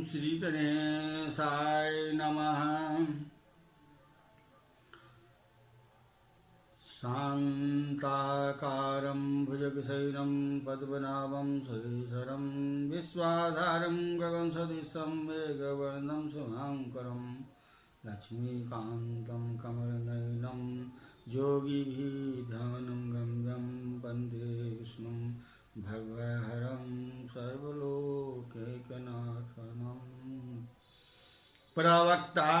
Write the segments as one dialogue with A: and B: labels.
A: श्री गणेशाय नमः। शान्ताकारं भुजगशयनं पद्मनाभं सुरेशरं विश्वाधारं गगनसदृशं मेघवर्णं शुभाङ्करं लक्ष्मीकान्तं कमलनयनं योगिभिर्ध्यानं गम्यं वन्दे विष्णुं भवहरं सर्वलोकैकनाथनं। प्रवक्ता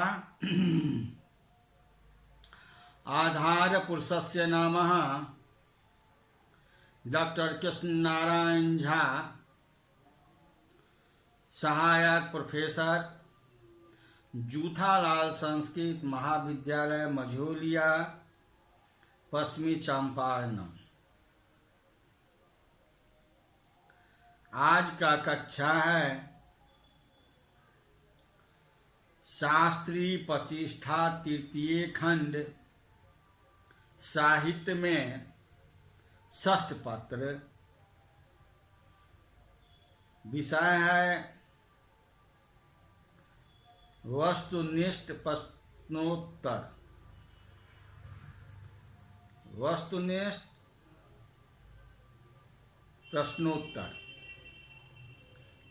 A: आधार पुरुषस्य नामः डॉक्टर कृष्ण नारायण झा, सहायक प्रोफेसर, जूथालाल संस्कृत महाविद्यालय मझौलिया, पश्चिमी चंपारण। आज का कक्षा है शास्त्री प्रतिष्ठा तृतीय खंड, साहित्य में षष्ठ पत्र। विषय है वस्तुनिष्ठ प्रश्नोत्तर। वस्तुनिष्ठ प्रश्नोत्तर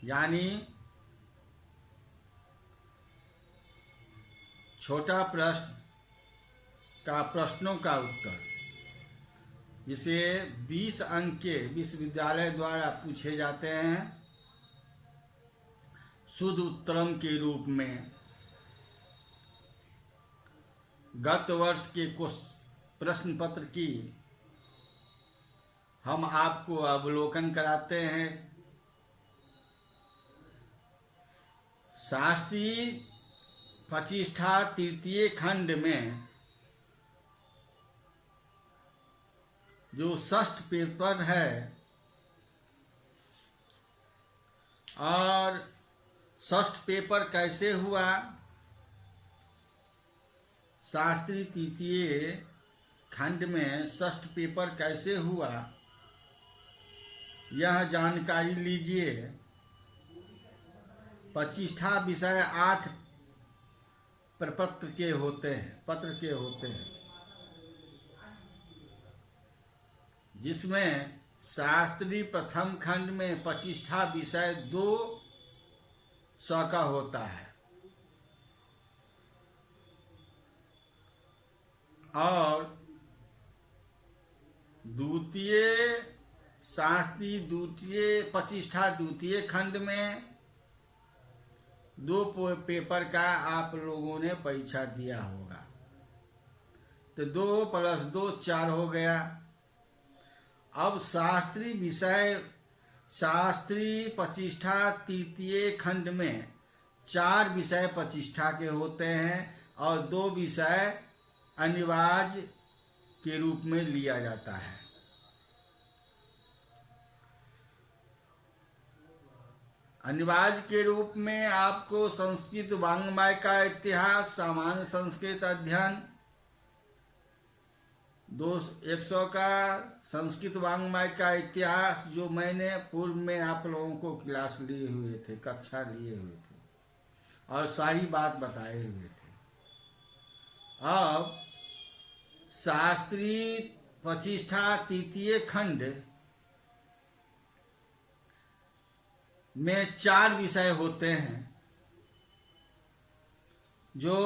A: यानी छोटा प्रश्न का प्रश्नों का उत्तर, जिसे 20 अंक के विश्वविद्यालय द्वारा पूछे जाते हैं शुद्ध उत्तरम के रूप में। गत वर्ष के कुछ प्रश्न पत्र की हम आपको अवलोकन कराते हैं। शास्त्री प्रतिष्ठा तृतीय खंड में जो षष्ठ पेपर है और षष्ठ पेपर कैसे हुआ, शास्त्री तृतीय खंड में षष्ठ पेपर कैसे हुआ, यह जानकारी लीजिए। प्रतिष्ठा विषय 8 प्रपत्र के होते हैं, जिसमें शास्त्री प्रथम खंड में प्रतिष्ठा विषय 200 का होता है और द्वितीय शास्त्री प्रतिष्ठा द्वितीय खंड में 2 पेपर का आप लोगों ने परीक्षा दिया होगा, तो 2 + 2 4 हो गया। अब शास्त्री विषय शास्त्री प्रतिष्ठा तृतीय खंड में 4 विषय प्रतिष्ठा के होते हैं और 2 विषय अनिवार्य के रूप में लिया जाता है। अनिवार्य के रूप में आपको संस्कृत वाङ्मय का इतिहास, सामान्य संस्कृत अध्ययन 100 का संस्कृत वाङ्मय का इतिहास, जो मैंने पूर्व में आप लोगों को क्लास लिए हुए थे, कक्षा लिए हुए थे और सारी बात बताए हुए थे। अब शास्त्री प्रतिष्ठा तृतीय खंड में 4 विषय होते हैं, जो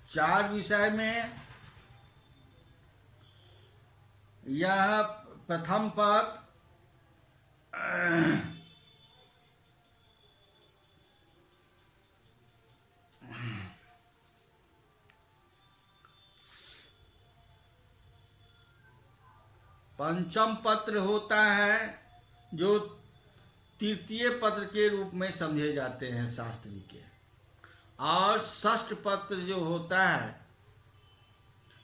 A: 4 विषय में यह प्रथम पद पंचम पत्र होता है, जो तृतीय पत्र के रूप में समझे जाते हैं शास्त्री के, और षष्ठ पत्र जो होता है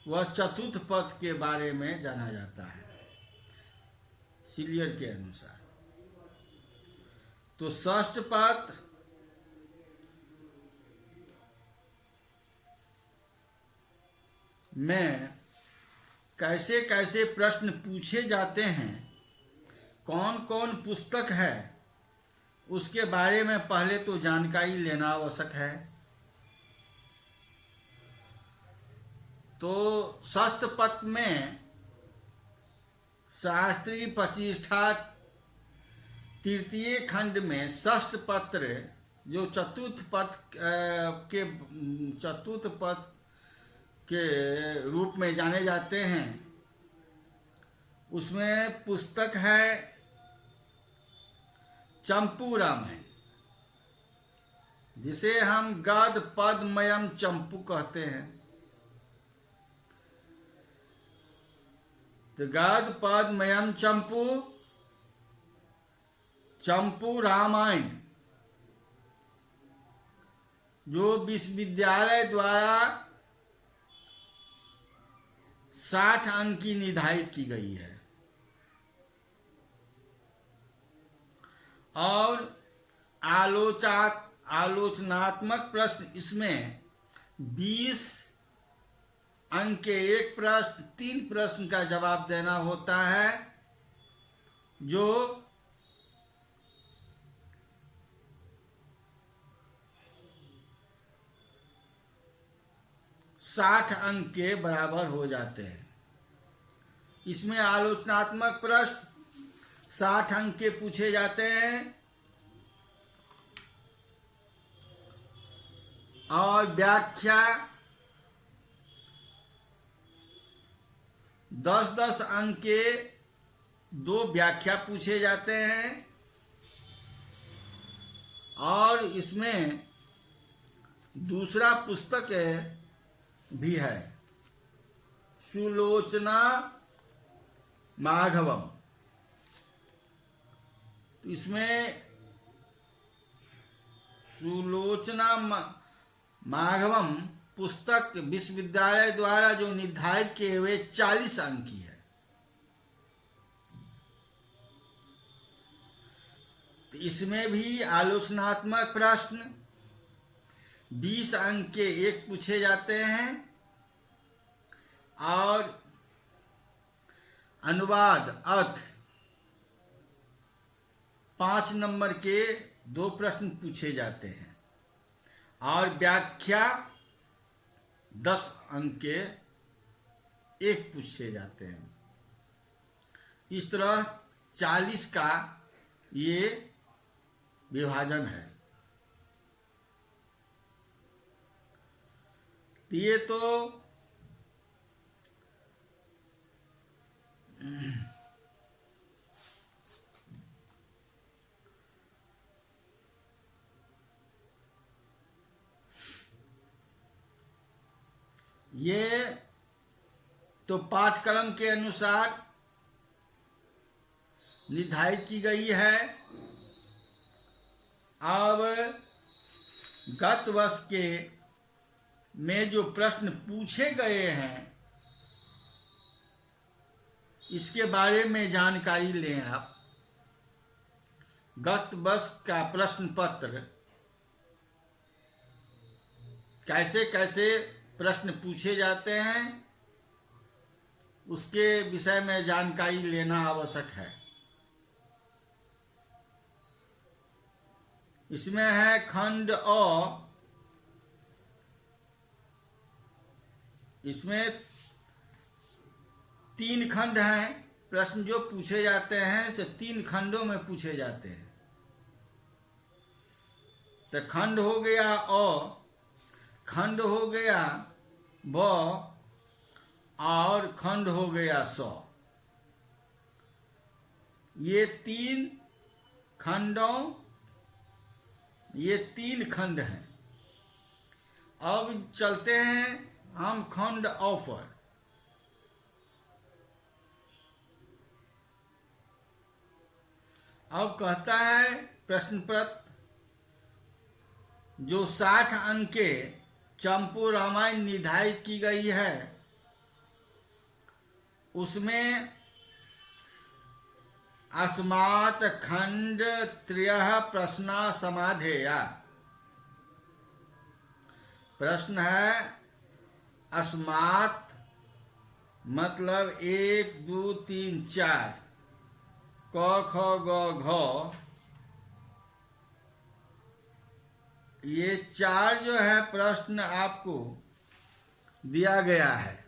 A: वह चतुर्थ पद के बारे में जाना जाता है सिलियर के अनुसार। तो षष्ठ पत्र में कैसे कैसे प्रश्न पूछे जाते हैं कौन कौन पुस्तक है उसके बारे में पहले तो जानकारी लेना आवश्यक है। तो षष्ठ पत्र में शास्त्रीय प्रतिष्ठा तृतीय खंड में षष्ठ पत्र जो चतुर्थ पद के रूप में जाने जाते हैं, उसमें पुस्तक है चंपू रामायण, जिसे हम गद पद्मयम चंपू कहते हैं। तो गद पद्मयम चंपू रामायण जो विश्वविद्यालय द्वारा 60 अंक की निर्धारित की गई है, और आलोचनात्मक प्रश्न इसमें 20 अंक के एक प्रश्न, 3 प्रश्न का जवाब देना होता है, जो साठ अंक के बराबर हो जाते हैं। इसमें आलोचनात्मक प्रश्न 60 अंक के पूछे जाते हैं, और व्याख्या 10-10 अंक के 2 व्याख्या पूछे जाते हैं, और इसमें दूसरा पुस्तक भी है, सुलोचना माघवम। तो इसमें सुलोचना माघवम पुस्तक विश्वविद्यालय द्वारा जो निर्धारित किए हुए 40 अंक की है। तो इसमें भी आलोचनात्मक प्रश्न 20 अंक के एक पूछे जाते हैं, और अनुवाद अर्थ 5 नंबर के 2 प्रश्न पूछे जाते हैं, और व्याख्या 10 अंक के एक पूछे जाते हैं। इस तरह 40 का ये विभाजन है। ये तो ये तो पाठ्यक्रम के अनुसार निर्धारित की गई है। अब गत वर्ष के में जो प्रश्न पूछे गए हैं, इसके बारे में जानकारी लें आप। गत वर्ष का प्रश्न पत्र कैसे कैसे प्रश्न पूछे जाते हैं, उसके विषय में जानकारी लेना आवश्यक है। इसमें है खंड अ, इसमें 3 खंड हैं। प्रश्न जो पूछे जाते हैं से 3 खंडों में पूछे जाते हैं। तो खंड हो गया अ, खंड हो गया ब, और खंड हो गया स। ये 3 खंड हैं। अब चलते हैं हम खंड अ पर। अब कहता है प्रश्न पत्र जो 60 अंक के चंपू रामायण निर्धारित की गई है, उसमें अस्मात् खंड 3 प्रश्ना समाधेया। प्रश्न है अस्मात् मतलब 1 2 3 4 क ख ग घ, ये 4 जो है प्रश्न आपको दिया गया है।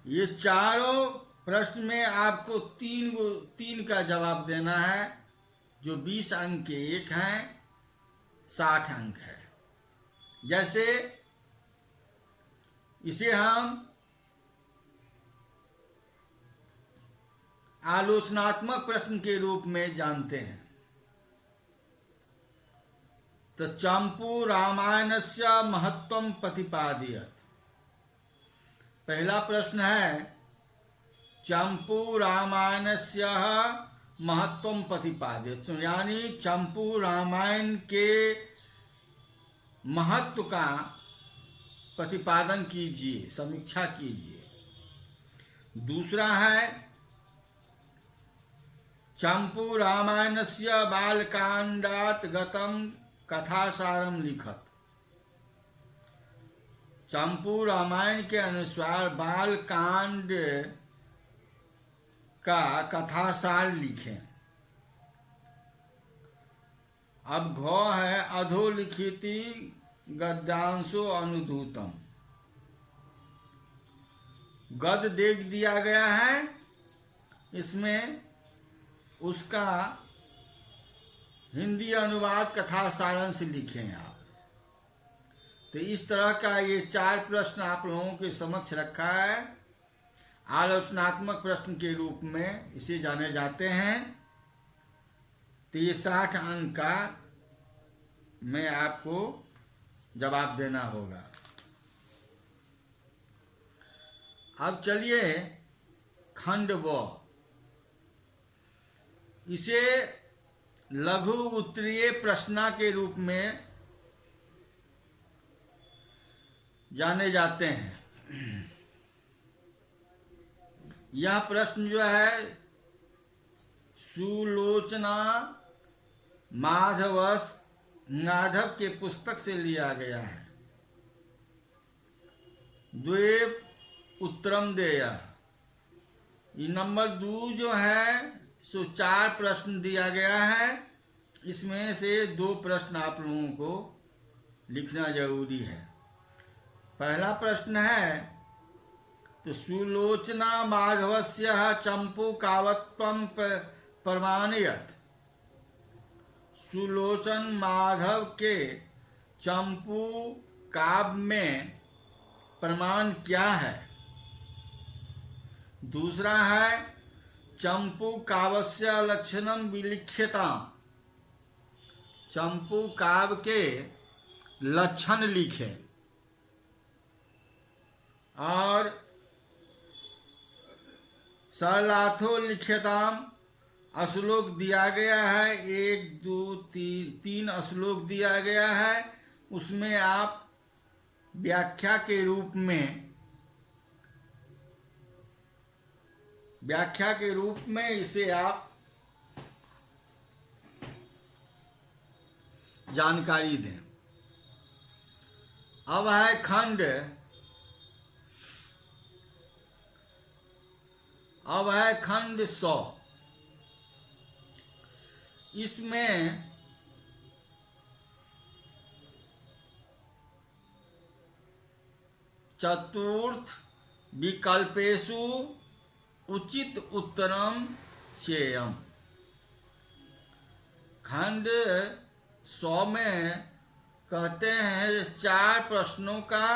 A: ये चारों प्रश्न में आपको 3 का जवाब देना है, जो 20 अंक के एक हैं, 60 अंक है। जैसे इसे हम आलोचनात्मक प्रश्न के रूप में जानते हैं। तो चंपू रामायणस्य महत्वं प्रतिपादयत्। पहला प्रश्न है चंपू रामायणस्य महत्वं प्रतिपादयत्, यानी चंपू रामायण के महत्व का प्रतिपादन कीजिए, समीक्षा कीजिए। दूसरा है चंपू रामायणस्य बालकांडात् गतं कथासारम लिखत। चंपू रामायण के अनुसार बालकांड का कथासार लिखें। अब घ है अधोलिखिति गद्यांशो अनुधूतम। गद्य देख दिया गया है, इसमें उसका हिंदी अनुवाद कथा सारांश लिखें आप। तो इस तरह का ये 4 प्रश्न आप लोगों के समक्ष रखा है। आलोचनात्मक प्रश्न के रूप में इसे जाने जाते हैं। तो ये 60 अंक का में आपको जवाब देना होगा। अब चलिए खंड व, इसे लघु उत्तरीय प्रश्न के रूप में जाने जाते हैं। यह प्रश्न जो है सुलोचना माधव के पुस्तक से लिया गया है। द्वे उत्तरम देय। ये नंबर 2 जो है सो 4 प्रश्न दिया गया है। इसमें से 2 प्रश्न आप लोगों को लिखना जरूरी है। पहला प्रश्न है तो सुलोचना माधवस्य चंपू काव्यत्वं प्रमाणयत्। सुलोचन माधव के चंपू काव्य में प्रमाण क्या है। दूसरा है चंपू काव्यस्य लक्षणं विलिख्यताम्। चंपू काव्य के लक्षण लिखें। और सलाथो लिख्यताम्, श्लोक दिया गया है, 1 2 3 श्लोक दिया गया है। उसमें आप व्याख्या के रूप में इसे आप जानकारी दें। अब है खंड 100। इसमें चतुर्थ विकल्पेषु उचित उत्तरम चेयम। खंड 100 में कहते हैं 4 प्रश्नों का,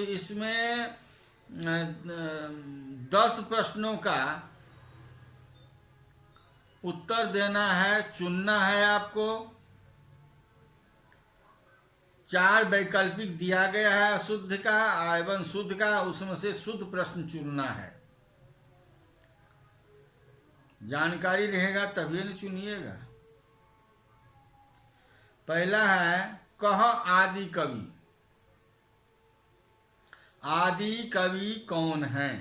A: इसमें 10 प्रश्नों का उत्तर देना है, चुनना है आपको। 4 वैकल्पिक दिया गया है, अशुद्ध का एवं शुद्ध का, उसमें से शुद्ध प्रश्न चुनना है। जानकारी रहेगा तभी न चुनिएगा। पहला है कह आदि कवि। आदि कवि कौन है।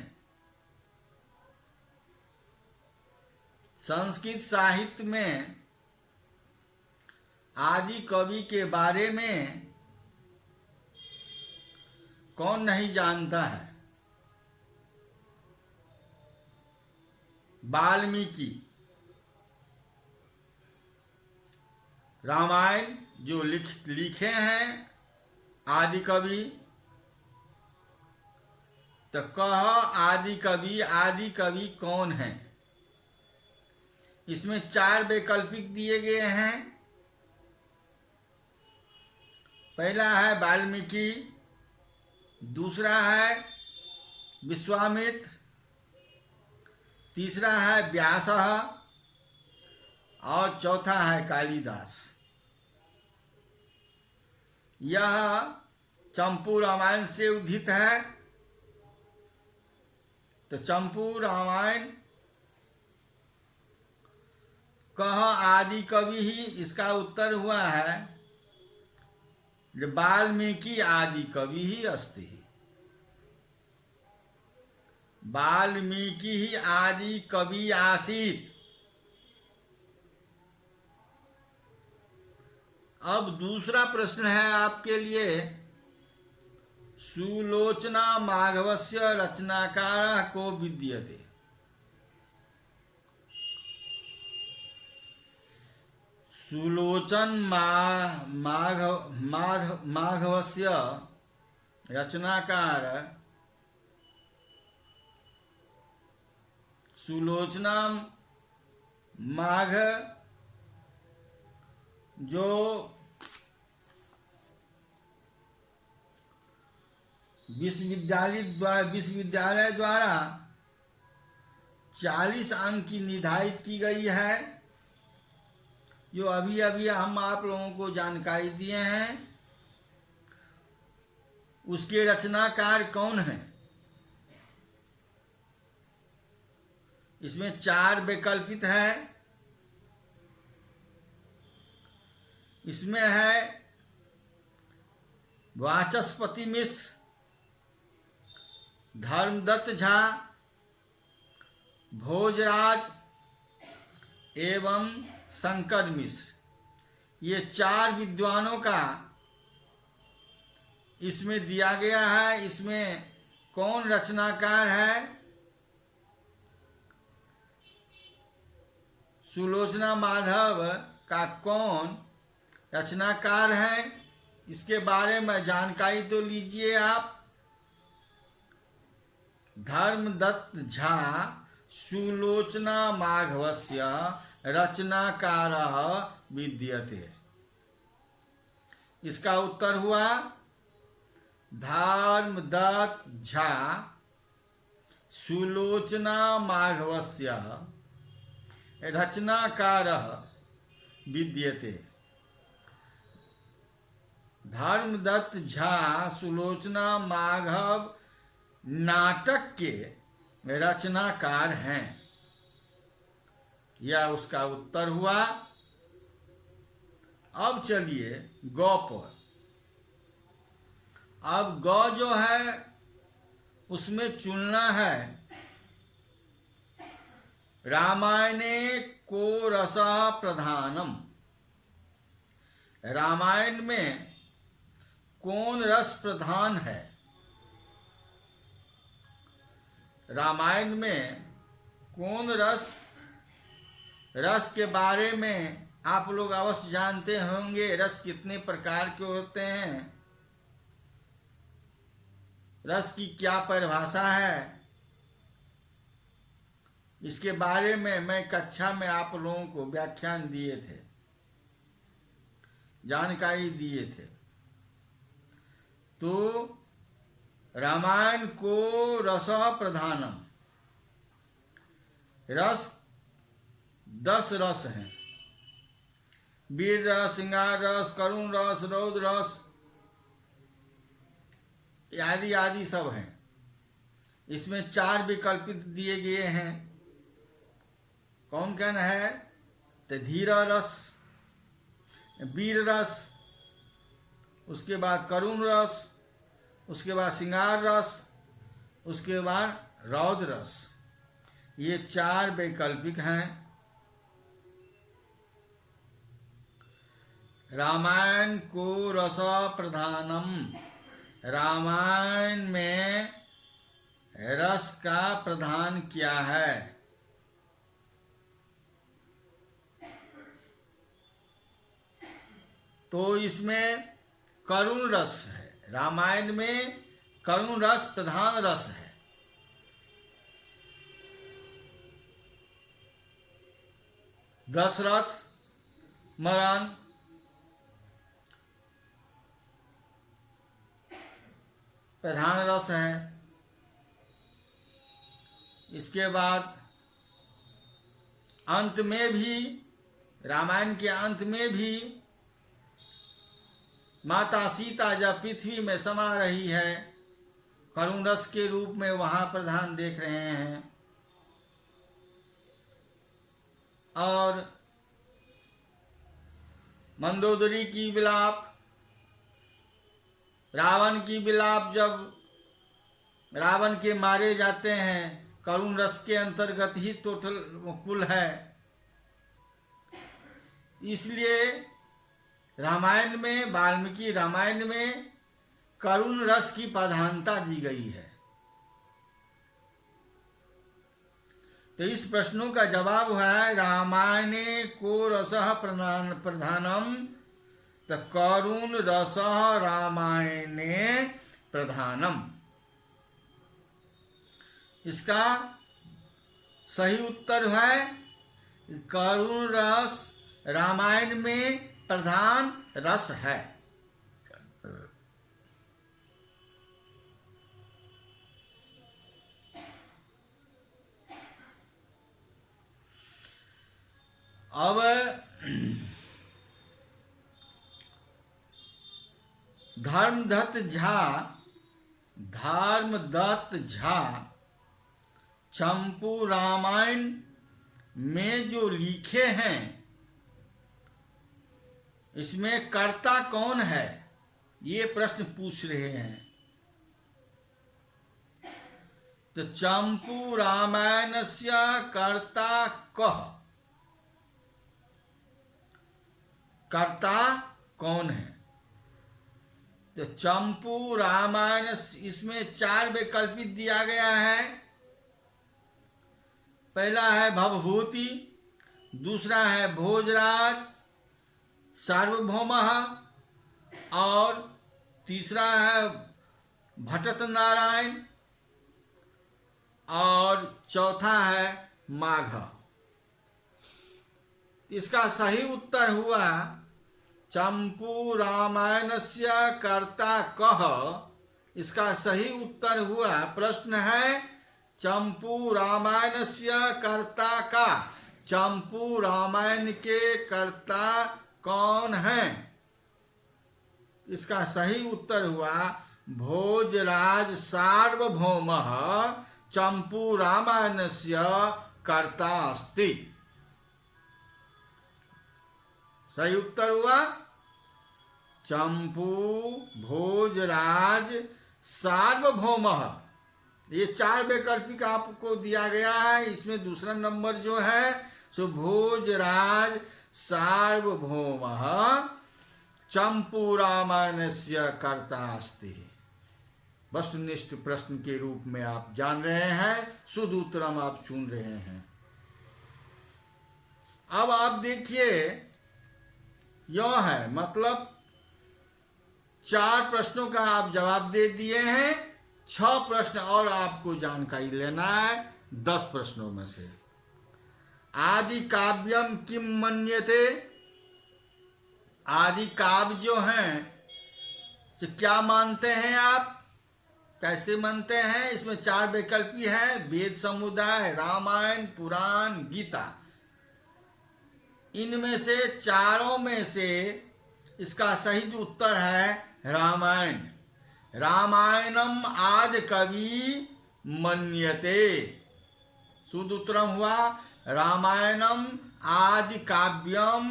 A: संस्कृत साहित्य में आदि कवि के बारे में कौन नहीं जानता है? वाल्मीकि रामायण जो लिखे हैं आदि कवि, तो कह आदि कवि कौन है? इसमें 4 वैकल्पिक दिए गए हैं। पहला है वाल्मीकि, दूसरा है विश्वामित्र, तीसरा है व्यास और चौथा है कालिदास। यह चंपू रामायण से उद्धित है। तो चंपू रामायण कह आदि कवि ही इसका उत्तर हुआ है। वाल्मीकि आदि कवि ही अस्ति, वाल्मीकि ही आदि कवि आसीत। अब दूसरा प्रश्न है आपके लिए, सुलोचना माघवस्य रचनाकार को विद्यते। सुलोचन माघवस्य रचनाकार सुलोचना माघ जो विश्वविद्यालय द्वारा 40 अंक की निर्धारित की गई है, जो अभी अभी हम आप लोगों को जानकारी दिए हैं। उसके रचनाकार कौन है? इसमें 4 वैकल्पिक है। इसमें है वाचस्पति मिश्र, धर्मदत्त झा, भोजराज एवं शंकर मिश्र। ये 4 विद्वानों का इसमें दिया गया है। इसमें कौन रचनाकार है? सुलोचना माधव का कौन रचनाकार है, इसके बारे में जानकारी तो लीजिए आप। धर्मदत्त झा सुलोचना माघवस्य रचनाकारः विद्यते। इसका उत्तर हुआ धर्मदत्त झा सुलोचना माघवस्य रचनाकारः विद्यते। धर्मदत्त झा सुलोचना माघव नाटक के रचनाकार हैं। यह उसका उत्तर हुआ। अब चलिए गौ पर। अब गौ जो है उसमें चुनना है रामायणे को रस प्रधानम। रामायण में कौन रस प्रधान है? रामायण में कौन रस के बारे में आप लोग अवश्य जानते होंगे। रस कितने प्रकार के होते हैं, रस की क्या परिभाषा है, इसके बारे में मैं कक्षा में आप लोगों को व्याख्यान दिए थे, जानकारी दिए थे। तो रामायण को रस प्रधानम, रस 10 रस हैं। वीर रस, श्रृंगार रस, करुण रस, रौद्र रस आदि आदि सब हैं। इसमें 4 विकल्पित दिए गए हैं। कौन कौन है? तो धीर रस, वीर रस, उसके बाद करुण रस, उसके बाद श्रृंगार रस, उसके बाद रौद्र रस। ये 4 वैकल्पिक हैं। रामायण को रस प्रधानम, रामायण में रस का प्रधान क्या है? तो इसमें करुण रस है। रामायण में करुण रस प्रधान रस है। दशरथ मरण, प्रधान रस है। इसके बाद अंत में भी, रामायण के अंत में भी माता सीता जब पृथ्वी में समा रही है, करुण रस के रूप में वहां प्रधान देख रहे हैं। और मंदोदरी की विलाप, रावण की विलाप, जब रावण के मारे जाते हैं, करुण रस के अंतर्गत ही टोटल कुल है। इसलिए रामायण में, वाल्मीकि रामायण में करुण रस की प्रधानता दी गई है। तो इस प्रश्नों का जवाब है रामायणे को रसः प्रधानम, तो करुण रसः रामायणे प्रधानम। इसका सही उत्तर है करुण रस रामायण में प्रधान रस है। अब धर्मदत्त झा चंपू रामायण में जो लिखे हैं, इसमें कर्ता कौन है, ये प्रश्न पूछ रहे हैं। तो चंपू रामायणस्य कर्ता कः, कर्ता कौन है? तो चंपू रामायण, इसमें 4 वैकल्पिक दिया गया है। पहला है भवभूति, दूसरा है भोजराज सार्वभौमः, और तीसरा है भट्ट नारायण, और चौथा है माघ। इसका सही उत्तर हुआ चंपू रामायणस्य कर्ता कः। इसका सही उत्तर हुआ, प्रश्न है चंपू रामायणस्य कर्ता का, चंपू रामायण के कर्ता कौन है? इसका सही उत्तर हुआ भोजराज सार्वभौमः चंपू रामायणस्य कर्ता अस्ति। सही उत्तर हुआ चंपू भोजराज सार्वभौमः। ये 4 वैकल्पिक आपको दिया गया है। इसमें दूसरा नंबर जो है सो भोजराज सार्वभौमः चंपू रामायणस्य कर्ता अस्ति। वस्तुनिष्ठ प्रश्न के रूप में आप जान रहे हैं, शुद्ध उत्तरम आप चुन रहे हैं। अब आप देखिए, यह है मतलब 4 प्रश्नों का आप जवाब दे दिए हैं। 6 प्रश्न और आपको जानकारी लेना है 10 प्रश्नों में से। आदि काव्यम किम मन्यते, आदि काव्य जो हैं तो क्या मानते हैं आप, कैसे मानते हैं? इसमें 4 वैकल्प है, वेद समुदाय, रामायण, पुराण, गीता। इनमें से चारों में से इसका सही उत्तर है रामायण। रामायणम आदि कवि मन्यते। शुद्ध उत्तरम हुआ रामायणम आदि काव्यम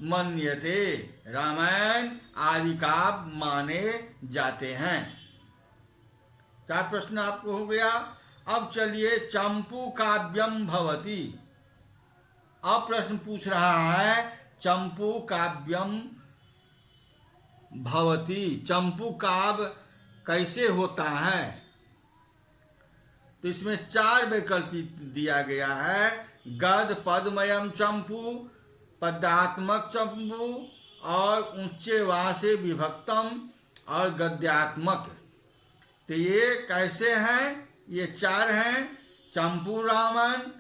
A: मन्यते। रामायण आदि काव्य माने जाते हैं। 4 प्रश्न आपको हो गया। अब चलिए चंपू काव्यम भवति। अब प्रश्न पूछ रहा है चंपू काव्यम भवति, चंपू काव्य कैसे होता है, तो इसमें 4 विकल्प दिया गया है। गद पदमयम चंपू, पदात्मक चंपू और ऊंचे वा से विभक्तम और गद्यात्मक। तो ये कैसे हैं, ये 4 हैं। चंपू रामन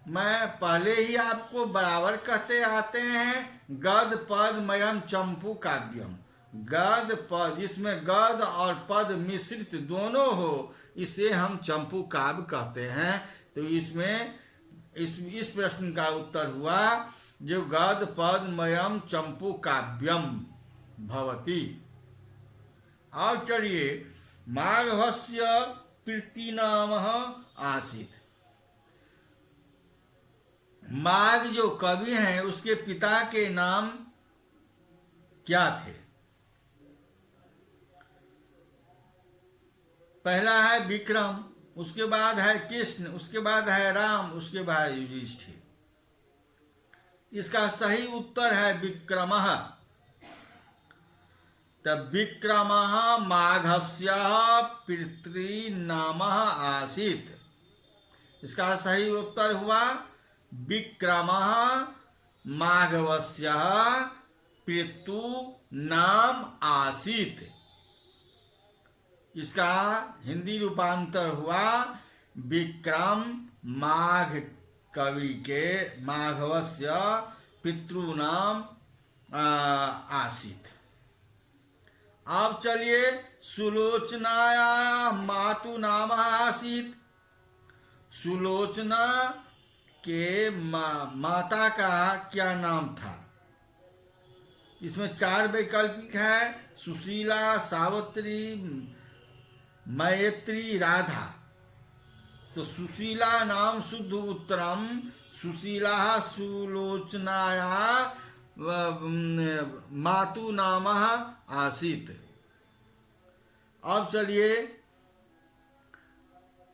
A: मैं पहले ही आपको बराबर कहते आते हैं, गद पद मयम चंपू काव्यम। गद पद, जिसमें गद और पद मिश्रित दोनों हो, इसे हम चंपू काव्य कहते हैं। तो इसमें इस प्रश्न का उत्तर हुआ जो गद पद मयम चंपू काव्यम भवति। और चलिए, माघवस्य प्रीतिनाम आसीत्। माघ जो कवि हैं उसके पिता के नाम क्या थे? पहला है विक्रम, उसके बाद है कृष्ण, उसके बाद है राम, उसके बाद युधिष्ठिर। इसका सही उत्तर है विक्रमः। तब विक्रमः माघस्य पितृनाम आसीत्। इसका सही उत्तर हुआ विक्रमः माघवस्य पितृ नाम आसीत्। इसका हिंदी रूपांतर हुआ विक्रम माघ कवि के माघवस्य पितृनाम आसीत्। अब चलिए, सुलोचनाया मातु नाम आसीत्। सुलोचना के माता का क्या नाम था? इसमें 4 वैकल्पिक है, सुशीला, सावित्री, मैत्री, राधा। तो सुशीला नाम शुद्ध उत्तरम, सुशीला सुलोचनाया मातु नाम आसीत्। अब चलिए,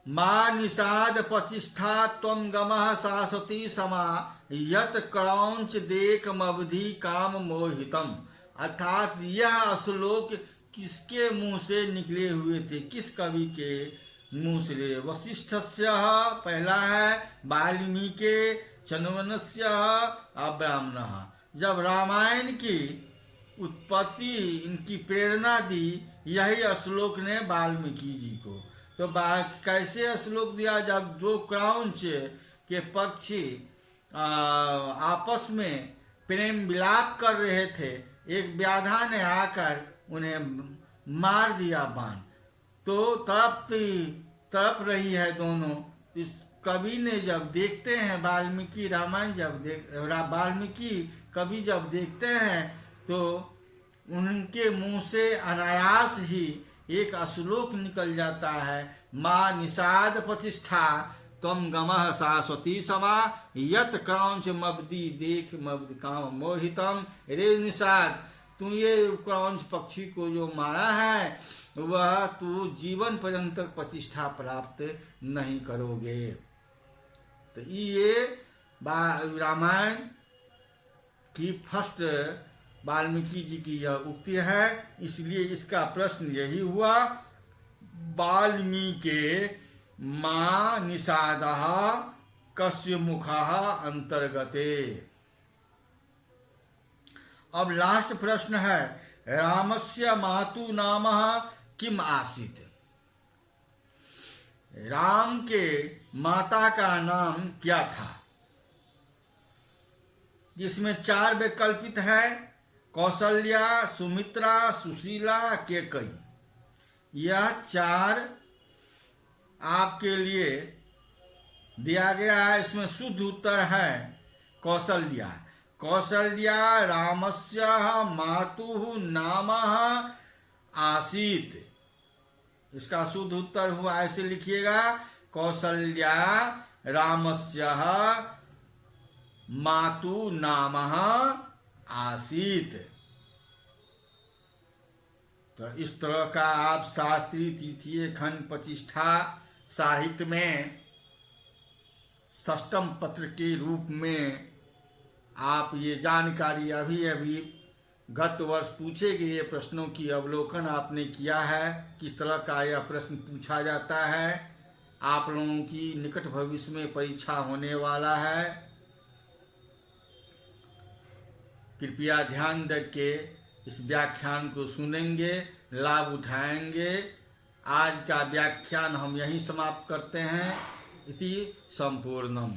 A: मा निषाद पचिष्ठा त्वं गमः शाश्वती समा यत क्रौंच देक मवधि काम मोहितम। अर्थात यह श्लोक किसके मुंह से निकले हुए थे, किस कवि के मुंह से? वशिष्ठस्य पहला है, वाल्मीकि, चनवनस्य, ब्राह्मणः। जब रामायण की उत्पत्ति, इनकी प्रेरणा दी यही श्लोक ने वाल्मीकि जी को। तो कैसे श्लोक दिया? जब 2 क्रौंच के पक्षी आपस में प्रेम विलाप कर रहे थे, एक व्याधा ने आकर उन्हें मार दिया बाण। तो तड़प रही है दोनों। इस कवि ने जब देखते हैं, वाल्मीकि रामायण वाल्मीकि कवि जब देखते हैं तो उनके मुंह से अनायास ही एक श्लोक निकल जाता है, माँ निषाद प्रतिष्ठा त्वं गमः शाश्वती समा यत क्रौंच मबदी देख मबद काम मोहितम। रे निषाद, तू ये क्रौंच पक्षी को जो मारा है वह तू जीवन पर्यंत प्रतिष्ठा प्राप्त नहीं करोगे। तो ये रामायण की फर्स्ट वाल्मीकि जी की यह उक्ति है, इसलिए इसका प्रश्न यही हुआ, वाल्मीकि मां निषादः कस्य मुखः अंतर्गते। अब लास्ट प्रश्न है, रामस्य मातु नाम किम आसीत्। राम के माता का नाम क्या था? जिसमें 4 वैकल्पिक है, कौशल्या, सुमित्रा, सुशीला, केकई। यह 4 आपके लिए दिया गया है। इसमें शुद्ध उत्तर है कौशल्या। कौशल्या रामस्य मातुः नाम आसीत्। इसका शुद्ध उत्तर हुआ, ऐसे लिखिएगा, कौशल्या रामस्य मातु नाम आसीत्। तो इस तरह का आप शास्त्रीय तृतीय खंड प्रतिष्ठा साहित्य में षष्ठम पत्र के रूप में आप ये जानकारी अभी गत वर्ष पूछे गए प्रश्नों की अवलोकन आपने किया है। किस तरह का यह प्रश्न पूछा जाता है। आप लोगों की निकट भविष्य में परीक्षा होने वाला है। कृपया ध्यान करके इस व्याख्यान को सुनेंगे, लाभ उठाएंगे। आज का व्याख्यान हम यहीं समाप्त करते हैं। इति संपूर्णम।